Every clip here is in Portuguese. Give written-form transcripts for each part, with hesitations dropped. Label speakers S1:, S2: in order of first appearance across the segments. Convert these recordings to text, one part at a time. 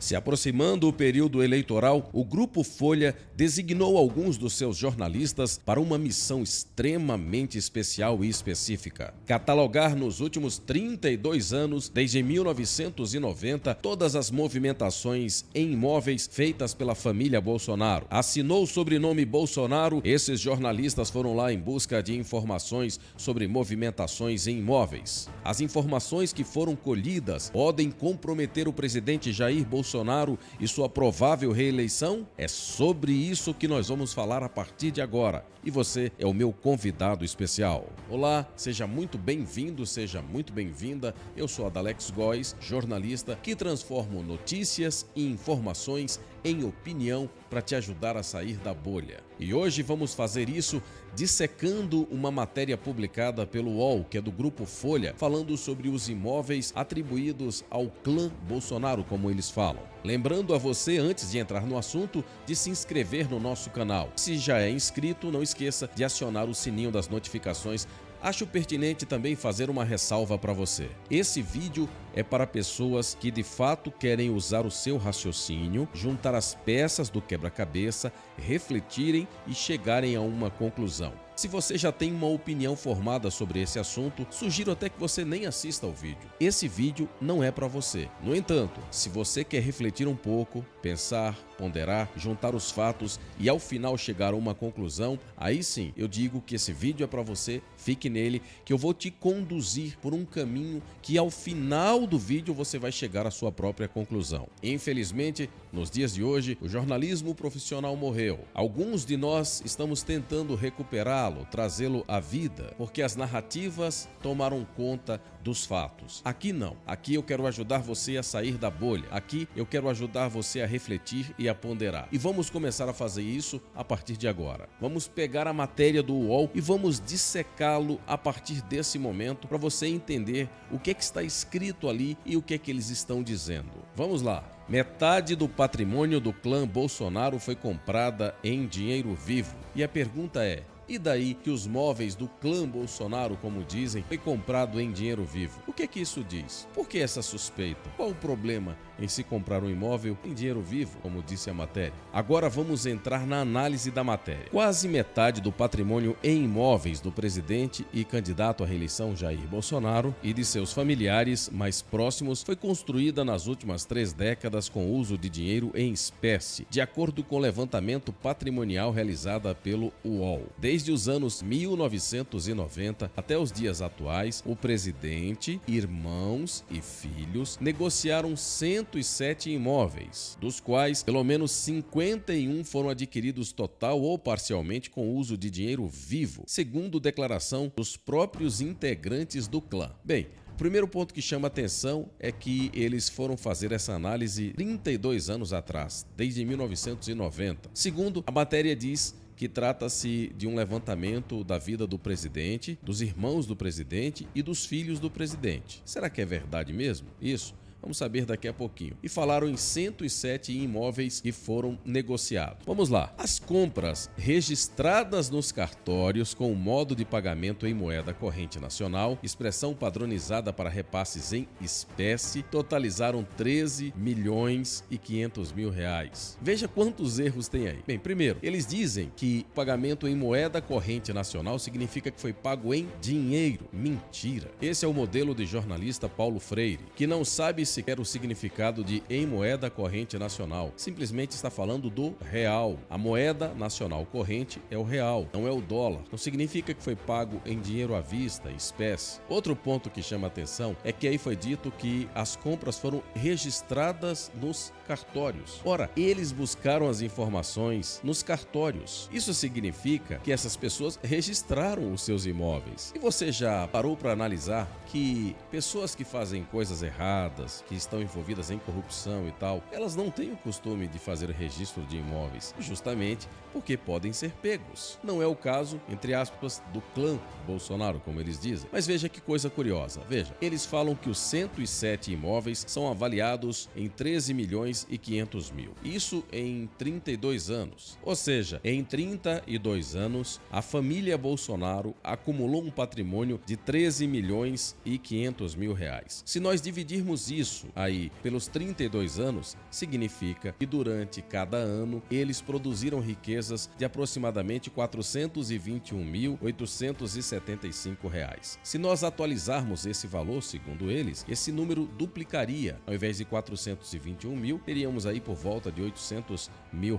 S1: Se aproximando o período eleitoral, o Grupo Folha designou alguns dos seus jornalistas para uma missão extremamente especial e específica: catalogar nos últimos 32 anos, desde 1990, todas as movimentações em imóveis feitas pela família Bolsonaro. Assinou o sobrenome Bolsonaro, esses jornalistas foram lá em busca de informações sobre movimentações em imóveis. As informações que foram colhidas podem comprometer o presidente Jair Bolsonaro e sua provável reeleição? É sobre isso que nós vamos falar a partir de agora. E você é o meu convidado especial. Olá, seja muito bem-vindo, seja muito bem-vinda. Eu sou Adalex Góes, jornalista que transformo notícias e informações em opinião para te ajudar a sair da bolha. E hoje vamos fazer isso dissecando uma matéria publicada pelo UOL, que é do Grupo Folha, falando sobre os imóveis atribuídos ao clã Bolsonaro, como eles falam. Lembrando a você, antes de entrar no assunto, de se inscrever no nosso canal. Se já é inscrito, não esqueça de acionar o sininho das notificações. Acho pertinente também fazer uma ressalva para você. Esse vídeo é para pessoas que de fato querem usar o seu raciocínio, juntar as peças do quebra-cabeça, refletirem e chegarem a uma conclusão. Se você já tem uma opinião formada sobre esse assunto, sugiro até que você nem assista ao vídeo. Esse vídeo não é para você. No entanto, se você quer refletir um pouco, pensar, ponderar, juntar os fatos e ao final chegar a uma conclusão, aí sim eu digo que esse vídeo é para você, fique nele, que eu vou te conduzir por um caminho que ao final do vídeo você vai chegar à sua própria conclusão. Infelizmente, nos dias de hoje, o jornalismo profissional morreu. Alguns de nós estamos tentando recuperá-lo, trazê-lo à vida, porque as narrativas tomaram conta dos fatos. Aqui não. Aqui eu quero ajudar você a sair da bolha. Aqui eu quero ajudar você a refletir e a ponderar. E vamos começar a fazer isso a partir de agora. Vamos pegar a matéria do UOL e vamos dissecá-lo a partir desse momento para você entender o que está escrito ali e o que eles estão dizendo. Vamos lá. Metade do patrimônio do clã Bolsonaro foi comprada em dinheiro vivo. E a pergunta é: e daí que os móveis do clã Bolsonaro, como dizem, foi comprado em dinheiro vivo? O que isso diz? Por que essa suspeita? Qual o problema em se comprar um imóvel em dinheiro vivo, como disse a matéria? Agora vamos entrar na análise da matéria. Quase metade do patrimônio em imóveis do presidente e candidato à reeleição Jair Bolsonaro e de seus familiares mais próximos foi construída nas últimas 3 décadas com uso de dinheiro em espécie, de acordo com o levantamento patrimonial realizado pelo UOL. Desde os anos 1990 até os dias atuais, o presidente, irmãos e filhos negociaram 107 imóveis, dos quais pelo menos 51 foram adquiridos total ou parcialmente com uso de dinheiro vivo, segundo declaração dos próprios integrantes do clã. Bem, o primeiro ponto que chama atenção é que eles foram fazer essa análise 32 anos atrás, desde 1990. Segundo, a matéria diz que trata-se de um levantamento da vida do presidente, dos irmãos do presidente e dos filhos do presidente. Será que é verdade mesmo? Isso? Vamos saber daqui a pouquinho. E falaram em 107 imóveis que foram negociados. Vamos lá. As compras registradas nos cartórios com o modo de pagamento em moeda corrente nacional, expressão padronizada para repasses em espécie, totalizaram 13 milhões e 500 mil reais. Veja quantos erros tem aí. Bem, primeiro, eles dizem que pagamento em moeda corrente nacional significa que foi pago em dinheiro. Mentira. Esse é o modelo de jornalista Paulo Freire, que não sabe sequer o significado de em moeda corrente nacional. Simplesmente está falando do real. A moeda nacional corrente é o real, não é o dólar. Não significa que foi pago em dinheiro à vista, em espécie. Outro ponto que chama atenção é que aí foi dito que as compras foram registradas nos cartórios. Ora, eles buscaram as informações nos cartórios. Isso significa que essas pessoas registraram os seus imóveis. E você já parou para analisar que pessoas que fazem coisas erradas, que estão envolvidas em corrupção e tal, elas não têm o costume de fazer registro de imóveis, justamente porque podem ser pegos. Não é o caso, entre aspas, do clã Bolsonaro, como eles dizem. Mas veja que coisa curiosa. Veja, eles falam que os 107 imóveis são avaliados em 13 milhões e 500 mil. Isso em 32 anos. Ou seja, em 32 anos, a família Bolsonaro acumulou um patrimônio de 13 milhões e 500 mil reais. Se nós dividirmos isso isso aí pelos 32 anos, significa que durante cada ano eles produziram riquezas de aproximadamente R$ 421.875. Se nós atualizarmos esse valor, segundo eles, esse número duplicaria. Ao invés de 421 mil, teríamos aí por volta de R$800 mil.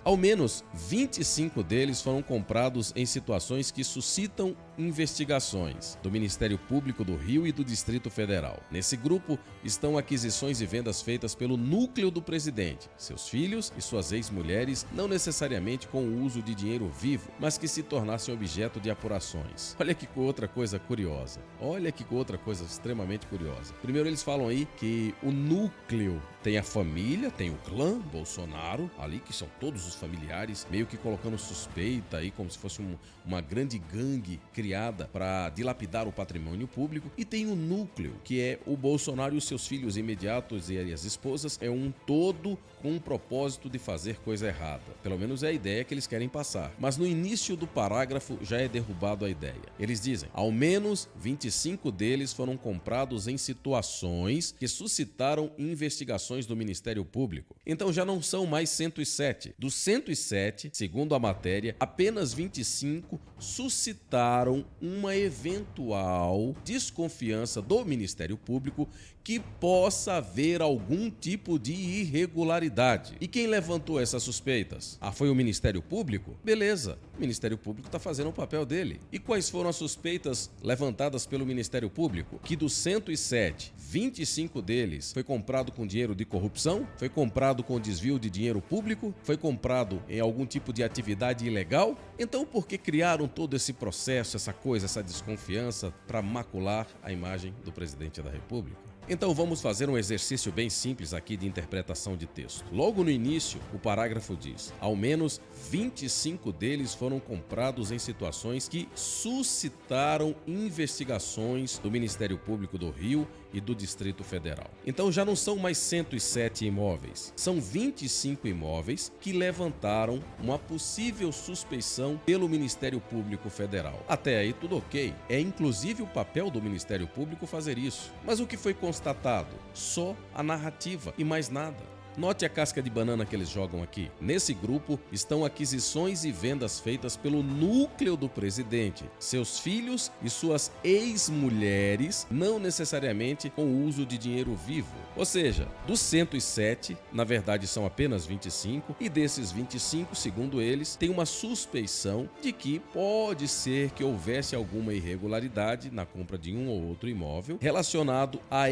S1: Ao menos 25 deles foram comprados em situações que suscitam investigações do Ministério Público do Rio e do Distrito Federal. Nesse grupo estão aquisições e vendas feitas pelo núcleo do presidente, seus filhos e suas ex-mulheres, não necessariamente com o uso de dinheiro vivo, mas que se tornassem objeto de apurações. Olha que outra coisa curiosa. Olha que outra coisa extremamente curiosa. Primeiro eles falam aí que o núcleo tem a família, tem o clã Bolsonaro ali, que são todos os familiares, meio que colocando suspeita aí como se fosse uma grande gangue criada para dilapidar o patrimônio público, e tem o núcleo, que é o Bolsonaro e os seus filhos imediatos e as esposas, é um todo com o propósito de fazer coisa errada. Pelo menos é a ideia que eles querem passar. Mas no início do parágrafo já é derrubado a ideia. Eles dizem, ao menos 25 deles foram comprados em situações que suscitaram investigações do Ministério Público. Então já não são mais 107. Dos 107, segundo a matéria, apenas 25 suscitaram uma eventual desconfiança do Ministério Público que possa haver algum tipo de irregularidade. E quem levantou essas suspeitas? Foi o Ministério Público? Beleza, o Ministério Público está fazendo o papel dele. E quais foram as suspeitas levantadas pelo Ministério Público? Que dos 107, 25 deles foi comprado com dinheiro de corrupção? Foi comprado com desvio de dinheiro público? Foi comprado em algum tipo de atividade ilegal? Então por que criaram todo esse processo, essa coisa, essa desconfiança para macular a imagem do presidente da República? Então vamos fazer um exercício bem simples aqui de interpretação de texto. Logo no início, o parágrafo diz: ao menos 25 deles foram comprados em situações que suscitaram investigações do Ministério Público do Rio e do Distrito Federal. Então já não são mais 107 imóveis, são 25 imóveis que levantaram uma possível suspeição pelo Ministério Público Federal. Até aí tudo ok, é inclusive o papel do Ministério Público fazer isso. Mas o que foi constatado? Só a narrativa e mais nada. Note a casca de banana que eles jogam aqui. Nesse grupo estão aquisições e vendas feitas pelo núcleo do presidente, seus filhos e suas ex-mulheres, não necessariamente com o uso de dinheiro vivo. Ou seja, dos 107, na verdade são apenas 25, e desses 25, segundo eles, tem uma suspeição de que pode ser que houvesse alguma irregularidade na compra de um ou outro imóvel relacionado à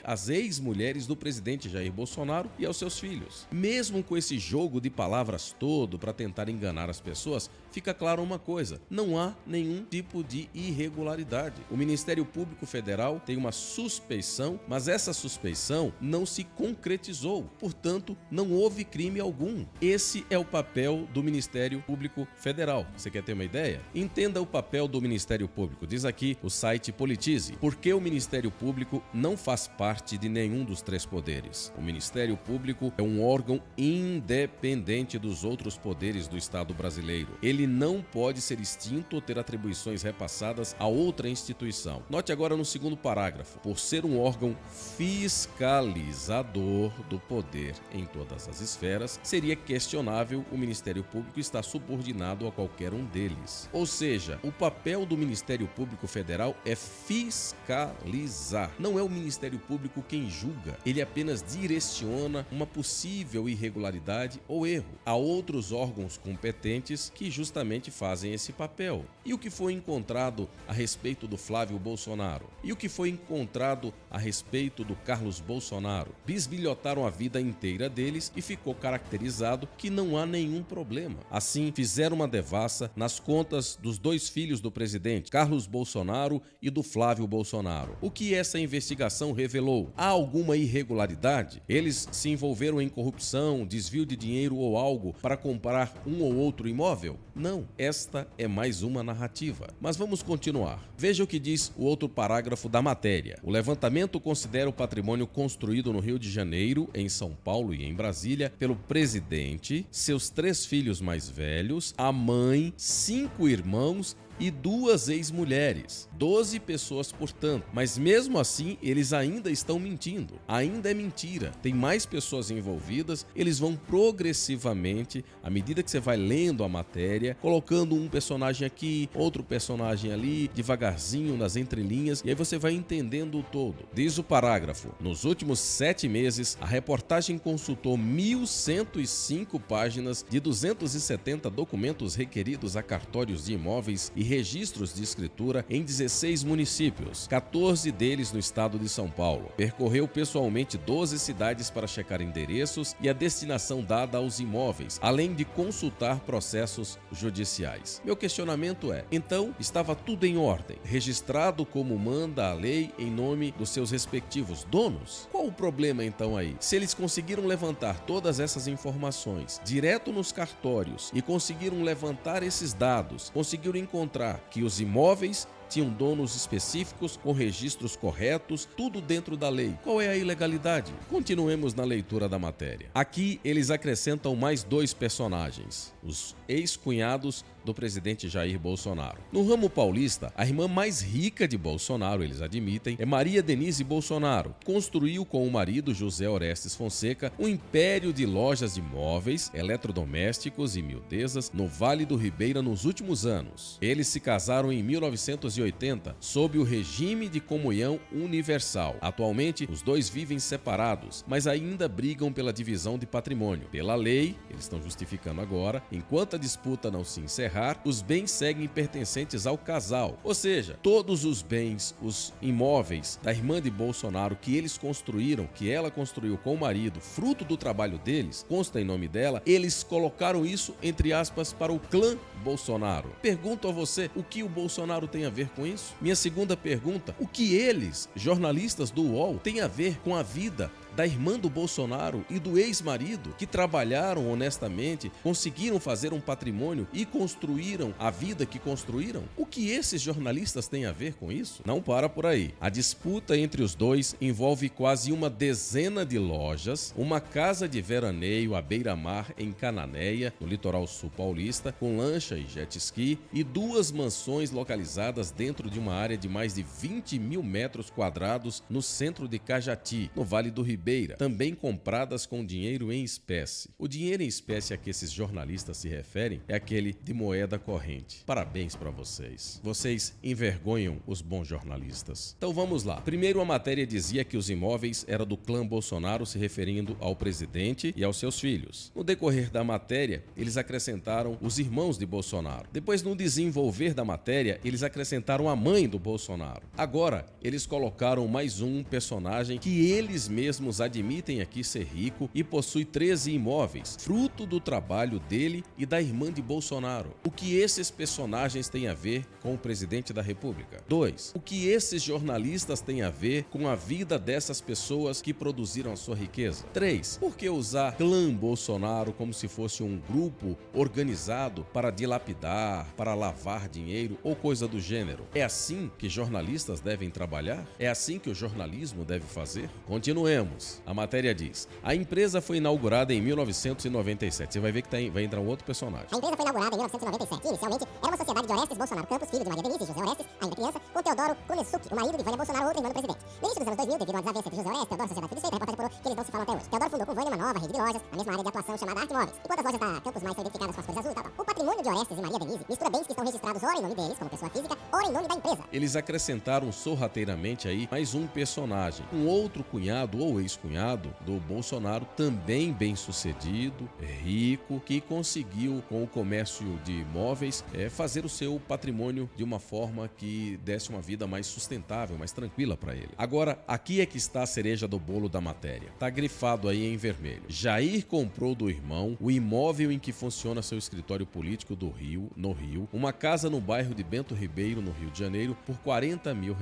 S1: às ex-mulheres do presidente Jair Bolsonaro e aos seus filhos. Mesmo com esse jogo de palavras todo para tentar enganar as pessoas, fica claro uma coisa: não há nenhum tipo de irregularidade. O Ministério Público Federal tem uma suspeição, mas essa suspeição não se concretizou, portanto, não houve crime algum. Esse é o papel do Ministério Público Federal. Você quer ter uma ideia? Entenda o papel do Ministério Público. Diz aqui o site Politize: por que o Ministério Público não faz parte de nenhum dos três poderes? O Ministério Público é um órgão independente dos outros poderes do Estado brasileiro. Ele não pode ser extinto ou ter atribuições repassadas a outra instituição. Note agora no segundo parágrafo: por ser um órgão fiscalizador do poder em todas as esferas, seria questionável o Ministério Público estar subordinado a qualquer um deles. Ou seja, o papel do Ministério Público Federal é fiscalizar. Não é o Ministério Público quem julga, ele apenas direciona uma possível irregularidade ou erro a outros órgãos competentes que justamente fazem esse papel. E o que foi encontrado a respeito do Flávio Bolsonaro? E o que foi encontrado a respeito do Carlos Bolsonaro? Bisbilhotaram a vida inteira deles e ficou caracterizado que não há nenhum problema. Assim, fizeram uma devassa nas contas dos dois filhos do presidente, Carlos Bolsonaro e do Flávio Bolsonaro. O que essa investigação revelou? Há alguma irregularidade? Eles se envolveram em corrupção, desvio de dinheiro ou algo para comprar um ou outro imóvel? Não, esta é mais uma narrativa. Mas vamos continuar. Veja o que diz o outro parágrafo da matéria. O levantamento considera o patrimônio construído no Rio de Janeiro, em São Paulo e em Brasília pelo presidente, seus 3 filhos mais velhos, a mãe, 5 irmãos e 2 ex-mulheres. 12 pessoas, portanto. Mas mesmo assim, eles ainda estão mentindo. Ainda é mentira. Tem mais pessoas envolvidas, eles vão progressivamente, à medida que você vai lendo a matéria, colocando um personagem aqui, outro personagem ali, devagarzinho nas entrelinhas, e aí você vai entendendo o todo. Diz o parágrafo: nos últimos 7 meses, a reportagem consultou 1.105 páginas de 270 documentos requeridos a cartórios de imóveis e registros de escritura em 16 municípios, 14 deles no estado de São Paulo. Percorreu pessoalmente 12 cidades para checar endereços e a destinação dada aos imóveis, além de consultar processos judiciais. Meu questionamento é: então estava tudo em ordem, registrado como manda a lei em nome dos seus respectivos donos? Qual o problema então aí? Se eles conseguiram levantar todas essas informações direto nos cartórios e conseguiram levantar esses dados, conseguiram encontrar que os imóveis tinham donos específicos, com registros corretos, tudo dentro da lei. Qual é a ilegalidade? Continuemos na leitura da matéria. Aqui eles acrescentam mais 2 personagens, os ex-cunhados do presidente Jair Bolsonaro. No ramo paulista, a irmã mais rica de Bolsonaro, eles admitem, é Maria Denise Bolsonaro. Construiu com o marido José Orestes Fonseca um império de lojas de móveis, eletrodomésticos e miudezas no Vale do Ribeira nos últimos anos. Eles se casaram em 1980 sob o regime de comunhão universal. Atualmente, os 2 vivem separados, mas ainda brigam pela divisão de patrimônio. Pela lei, eles estão justificando agora, enquanto a disputa não se encerrar, os bens seguem pertencentes ao casal. Ou seja, todos os bens, os imóveis da irmã de Bolsonaro que eles construíram, que ela construiu com o marido, fruto do trabalho deles, consta em nome dela, eles colocaram isso, entre aspas, para o clã Bolsonaro. Pergunto a você, o que o Bolsonaro tem a ver com isso? Minha segunda pergunta: o que eles, jornalistas do UOL, têm a ver com a vida da irmã do Bolsonaro e do ex-marido, que trabalharam honestamente, conseguiram fazer um patrimônio e construíram a vida que construíram? O que esses jornalistas têm a ver com isso? Não para por aí. A disputa entre os dois envolve quase uma dezena de lojas, uma casa de veraneio à beira-mar em Cananéia, no litoral sul paulista, com lancha e jet ski, e 2 mansões localizadas dentro de uma área de mais de 20 mil metros quadrados no centro de Cajati, no Vale do Ribeira, também compradas com dinheiro em espécie. O dinheiro em espécie a que esses jornalistas se referem é aquele de moeda corrente. Parabéns para vocês. Vocês envergonham os bons jornalistas. Então vamos lá. Primeiro, a matéria dizia que os imóveis eram do clã Bolsonaro, se referindo ao presidente e aos seus filhos. No decorrer da matéria, eles acrescentaram os irmãos de Bolsonaro. Depois, no desenvolver da matéria, eles acrescentaram a mãe do Bolsonaro. Agora, eles colocaram mais um personagem que eles mesmos admitem aqui ser rico e possui 13 imóveis, fruto do trabalho dele e da irmã de Bolsonaro. O que esses personagens têm a ver com o presidente da República? 2. O que esses jornalistas têm a ver com a vida dessas pessoas que produziram a sua riqueza? 3. Por que usar clã Bolsonaro como se fosse um grupo organizado para dilapidar, para lavar dinheiro ou coisa do gênero? É assim que jornalistas devem trabalhar? É assim que o jornalismo deve fazer? Continuemos. A matéria diz: a empresa foi inaugurada em 1997. Você vai ver que vai entrar um outro personagem.
S2: A empresa foi inaugurada em 1997 e inicialmente era uma sociedade de Orestes Bolsonaro Campos, filho de Maria Denise e José Orestes, ainda criança, com Teodoro Kunesuki, o marido de Vânia Bolsonaro, outra irmã do presidente. No início dos anos 2000, devido a uma desavença entre José Orestes e Teodoro, a sociedade foi desfeita, a reportagem apurou que eles não se falam até hoje. Teodoro fundou com Vânia uma nova rede de lojas, na mesma área de atuação chamada Arte Móveis. Enquanto as lojas da Campos Mais são identificadas com as cores azul e tal. O patrimônio de Orestes e Maria Denise mistura bens que estão registrados ora em nome deles, como pessoa física, ora em nome da empresa.
S1: Eles acrescentaram sorrateiramente aí mais um personagem, um outro cunhado ou ex-cunhado do Bolsonaro, também bem-sucedido, rico, que conseguiu, com o comércio de imóveis, fazer o seu patrimônio de uma forma que desse uma vida mais sustentável, mais tranquila para ele. Agora, aqui é que está a cereja do bolo da matéria. Está grifado aí em vermelho. Jair comprou do irmão o imóvel em que funciona seu escritório político no Rio, uma casa no bairro de Bento Ribeiro, no Rio de Janeiro, por R$40 mil.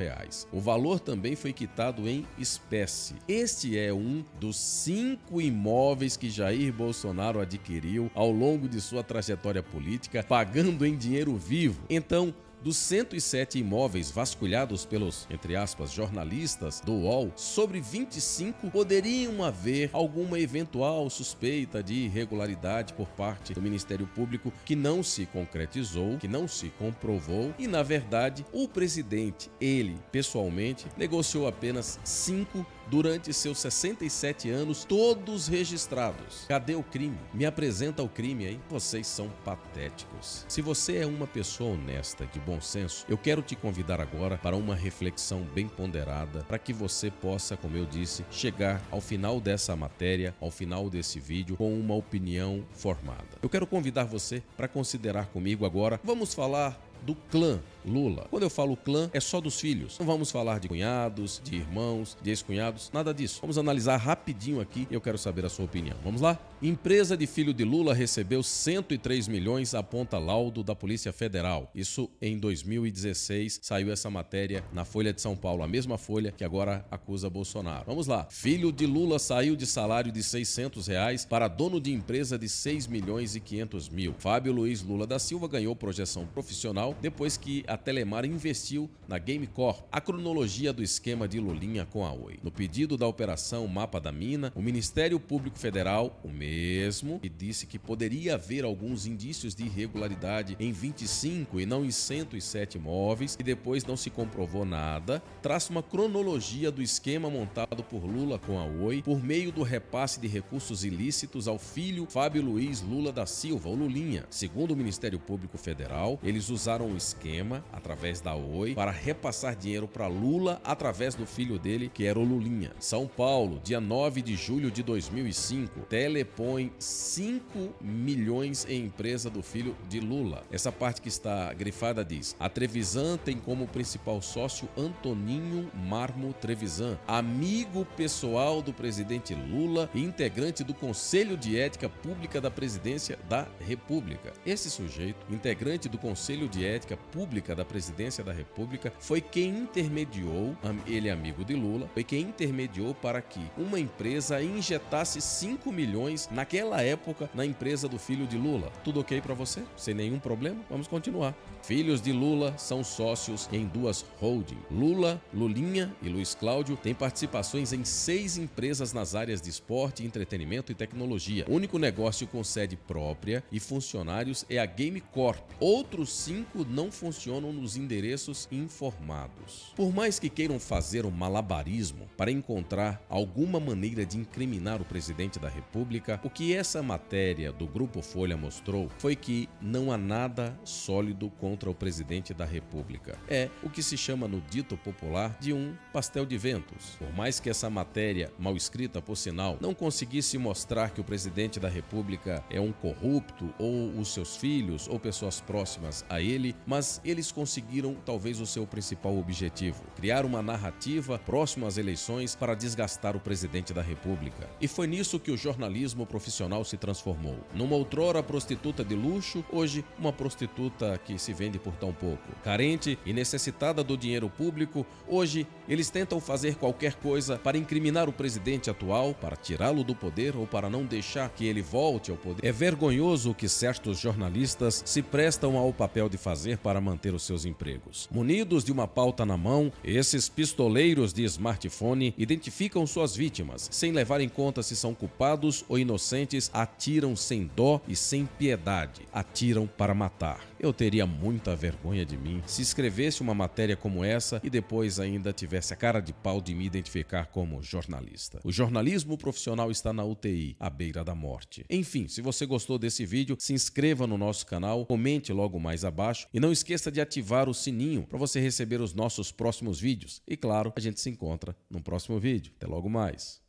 S1: O valor também foi quitado em espécie. Este é um dos 5 imóveis que Jair Bolsonaro adquiriu ao longo de sua trajetória política, pagando em dinheiro vivo. Então, dos 107 imóveis vasculhados pelos, entre aspas, jornalistas do UOL, sobre 25 poderiam haver alguma eventual suspeita de irregularidade por parte do Ministério Público que não se concretizou, que não se comprovou e, na verdade, o presidente, ele, pessoalmente, negociou apenas 5 durante seus 67 anos, todos registrados. Cadê o crime? Me apresenta o crime aí. Vocês são patéticos. Se você é uma pessoa honesta, de bom senso, eu quero te convidar agora para uma reflexão bem ponderada, para que você possa, como eu disse, chegar ao final dessa matéria, ao final desse vídeo, com uma opinião formada. Eu quero convidar você para considerar comigo agora, vamos falar do clã Lula. Quando eu falo clã, é só dos filhos. Não vamos falar de cunhados, de irmãos, de ex-cunhados, nada disso. Vamos analisar rapidinho aqui e eu quero saber a sua opinião. Vamos lá? Empresa de filho de Lula recebeu 103 milhões, aponta laudo da Polícia Federal. Isso em 2016, saiu essa matéria na Folha de São Paulo, a mesma Folha que agora acusa Bolsonaro. Vamos lá. Filho de Lula saiu de salário de R$600 para dono de empresa de 6 milhões e 500 mil. Fábio Luiz Lula da Silva ganhou projeção profissional depois que a Telemar investiu na Game Corp. A cronologia do esquema de Lulinha com a Oi. No pedido da operação Mapa da Mina, o Ministério Público Federal, o mesmo, e disse que poderia haver alguns indícios de irregularidade em 25 e não em 107 imóveis, e depois não se comprovou nada, traça uma cronologia do esquema montado por Lula com a Oi por meio do repasse de recursos ilícitos ao filho Fábio Luiz Lula da Silva, o Lulinha. Segundo o Ministério Público Federal, eles usaram o esquema, através da Oi, para repassar dinheiro para Lula através do filho dele, que era o Lulinha. São Paulo, dia 9 de julho de 2005, Telepõe 5 milhões em empresa do filho de Lula. Essa parte que está grifada diz: a Trevisan tem como principal sócio Antoninho Marmo Trevisan, amigo pessoal do presidente Lula e integrante do Conselho de Ética Pública da Presidência da República. Esse sujeito, integrante do Conselho de Ética Pública da Presidência da República, foi quem intermediou, ele é amigo de Lula, foi quem intermediou para que uma empresa injetasse 5 milhões naquela época na empresa do filho de Lula. Tudo ok para você? Sem nenhum problema? Vamos continuar. Filhos de Lula são sócios em 2 holdings. Lula, Lulinha e Luiz Cláudio têm participações em 6 empresas nas áreas de esporte, entretenimento e tecnologia. O único negócio com sede própria e funcionários é a Game Corp. Outros 5 não funcionam nos endereços informados. Por mais que queiram fazer um malabarismo para encontrar alguma maneira de incriminar o presidente da República, o que essa matéria do Grupo Folha mostrou foi que não há nada sólido contra o presidente da República. É o que se chama no dito popular de um pastel de ventos. Por mais que essa matéria, mal escrita por sinal, não conseguisse mostrar que o presidente da República é um corrupto ou os seus filhos ou pessoas próximas a ele, mas eles conseguiram talvez o seu principal objetivo: criar uma narrativa próxima às eleições para desgastar o presidente da República. E foi nisso que o jornalismo profissional se transformou. Numa outrora prostituta de luxo, hoje uma prostituta que se vende por tão pouco. Carente e necessitada do dinheiro público, hoje eles tentam fazer qualquer coisa para incriminar o presidente atual, para tirá-lo do poder ou para não deixar que ele volte ao poder. É vergonhoso o que certos jornalistas se prestam ao papel de fazer para manter os seus empregos. Munidos de uma pauta na mão, esses pistoleiros de smartphone identificam suas vítimas, sem levar em conta se são culpados ou inocentes, atiram sem dó e sem piedade, atiram para matar. Eu teria muita vergonha de mim se escrevesse uma matéria como essa e depois ainda tivesse a cara de pau de me identificar como jornalista. O jornalismo profissional está na UTI, à beira da morte. Enfim, se você gostou desse vídeo, se inscreva no nosso canal, comente logo mais abaixo e não esqueça de ativar o sininho para você receber os nossos próximos vídeos. E claro, a gente se encontra no próximo vídeo. Até logo mais.